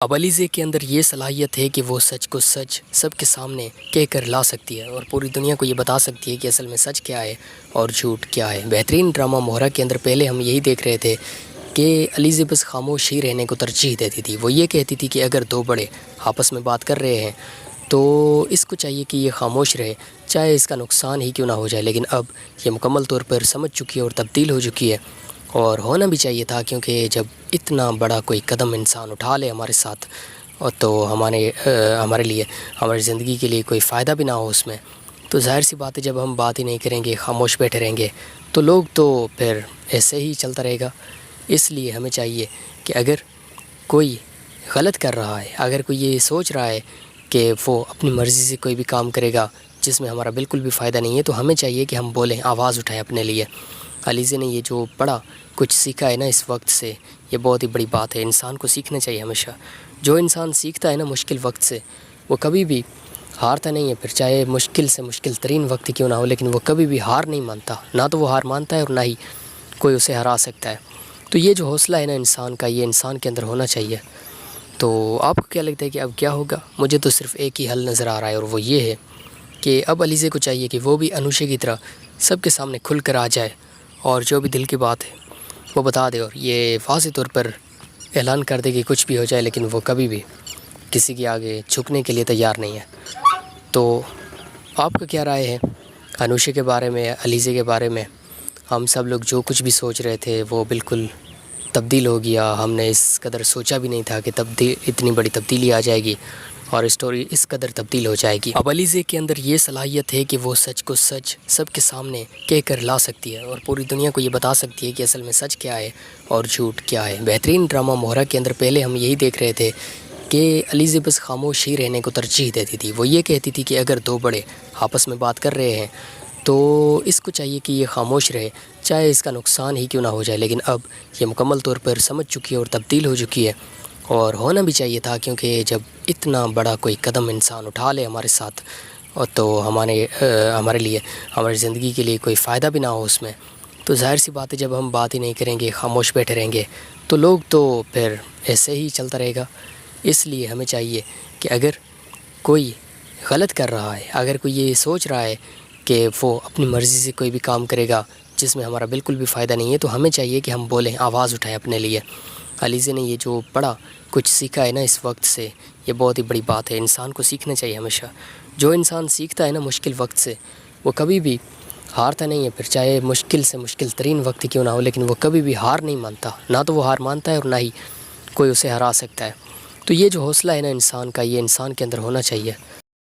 اب علیزے کے اندر یہ صلاحیت ہے کہ وہ سچ کو سچ سب کے سامنے کہہ کر لا سکتی ہے اور پوری دنیا کو یہ بتا سکتی ہے کہ اصل میں سچ کیا ہے اور جھوٹ کیا ہے۔ بہترین ڈرامہ مہرہ کے اندر پہلے ہم یہی دیکھ رہے تھے کہ علیزے بس خاموش ہی رہنے کو ترجیح دیتی تھی۔ وہ یہ کہتی تھی کہ اگر دو بڑے آپس میں بات کر رہے ہیں تو اس کو چاہیے کہ یہ خاموش رہے، چاہے اس کا نقصان ہی کیوں نہ ہو جائے، لیکن اب یہ مکمل طور پر سمجھ چکی ہے اور تبدیل ہو چکی ہے، اور ہونا بھی چاہیے تھا، کیونکہ جب اتنا بڑا کوئی قدم انسان اٹھا لے ہمارے ساتھ اور تو ہمارے لیے، ہماری زندگی کے لیے کوئی فائدہ بھی نہ ہو اس میں، تو ظاہر سی بات ہے جب ہم بات ہی نہیں کریں گے، خاموش بیٹھے رہیں گے تو لوگ تو پھر ایسے ہی چلتا رہے گا۔ اس لیے ہمیں چاہیے کہ اگر کوئی غلط کر رہا ہے، اگر کوئی یہ سوچ رہا ہے کہ وہ اپنی مرضی سے کوئی بھی کام کرے گا جس میں ہمارا بالکل بھی فائدہ نہیں ہے، تو ہمیں چاہیے کہ ہم بولیں، آواز اٹھائیں اپنے لیے۔ علیزے نے یہ جو پڑھا کچھ سیکھا ہے نا اس وقت سے، یہ بہت ہی بڑی بات ہے، انسان کو سیکھنا چاہیے ہمیشہ۔ جو انسان سیکھتا ہے نا مشکل وقت سے، وہ کبھی بھی ہارتا نہیں ہے، پھر چاہے مشکل سے مشکل ترین وقت کیوں نہ ہو، لیکن وہ کبھی بھی ہار نہیں مانتا، نہ تو وہ ہار مانتا ہے اور نہ ہی کوئی اسے ہرا سکتا ہے۔ تو یہ جو حوصلہ ہے نا انسان کا، یہ انسان کے اندر ہونا چاہیے۔ تو آپ کو کیا لگتا ہے کہ اب کیا ہوگا؟ مجھے تو صرف ایک ہی حل نظر آ رہا ہے، اور وہ یہ ہے کہ اب علیزے کو چاہیے کہ وہ بھی انوشے کی طرح سب کے سامنے کھل کر آ جائے اور جو بھی دل کی بات ہے وہ بتا دے، اور یہ واضح طور پر اعلان کر دے کہ کچھ بھی ہو جائے لیکن وہ کبھی بھی کسی کے آگے جھکنے کے لیے تیار نہیں ہے۔ تو آپ کا کیا رائے ہے انوشے کے بارے میں، علیزے کے بارے میں؟ ہم سب لوگ جو کچھ بھی سوچ رہے تھے وہ بالکل تبدیل ہو گیا، ہم نے اس قدر سوچا بھی نہیں تھا کہ اتنی بڑی تبدیلی آ جائے گی اور اسٹوری اس قدر تبدیل ہو جائے گی۔ اب علیزے کے اندر یہ صلاحیت ہے کہ وہ سچ کو سچ سب کے سامنے کہہ کر لا سکتی ہے اور پوری دنیا کو یہ بتا سکتی ہے کہ اصل میں سچ کیا ہے اور جھوٹ کیا ہے۔ بہترین ڈرامہ مہرہ کے اندر پہلے ہم یہی دیکھ رہے تھے کہ علیزے بس خاموش ہی رہنے کو ترجیح دیتی تھی۔ وہ یہ کہتی تھی کہ اگر دو بڑے آپس میں بات کر رہے ہیں تو اس کو چاہیے کہ یہ خاموش رہے، چاہے اس کا نقصان ہی کیوں نہ ہو جائے، لیکن اب یہ مکمل طور پر سمجھ چکی ہے اور تبدیل ہو چکی ہے، اور ہونا بھی چاہیے تھا، کیونکہ جب اتنا بڑا کوئی قدم انسان اٹھا لے ہمارے ساتھ اور تو ہمارے لیے، ہماری زندگی کے لیے کوئی فائدہ بھی نہ ہو اس میں، تو ظاہر سی بات ہے جب ہم بات ہی نہیں کریں گے، خاموش بیٹھے رہیں گے تو لوگ تو پھر ایسے ہی چلتا رہے گا۔ اس لیے ہمیں چاہیے کہ اگر کوئی غلط کر رہا ہے، اگر کوئی یہ سوچ رہا ہے کہ وہ اپنی مرضی سے کوئی بھی کام کرے گا جس میں ہمارا بالکل بھی فائدہ نہیں ہے، تو ہمیں چاہیے کہ ہم بولیں، آواز اٹھائیں اپنے لیے۔ علیزے نے یہ جو پڑھا کچھ سیکھا ہے نا اس وقت سے، یہ بہت ہی بڑی بات ہے، انسان کو سیکھنا چاہیے ہمیشہ۔ جو انسان سیکھتا ہے نا مشکل وقت سے، وہ کبھی بھی ہارتا نہیں ہے، پھر چاہے مشکل سے مشکل ترین وقت کیوں نہ ہو، لیکن وہ کبھی بھی ہار نہیں مانتا، نہ تو وہ ہار مانتا ہے اور نہ ہی کوئی اسے ہرا سکتا ہے۔ تو یہ جو حوصلہ ہے نا انسان کا، یہ انسان کے اندر ہونا چاہیے۔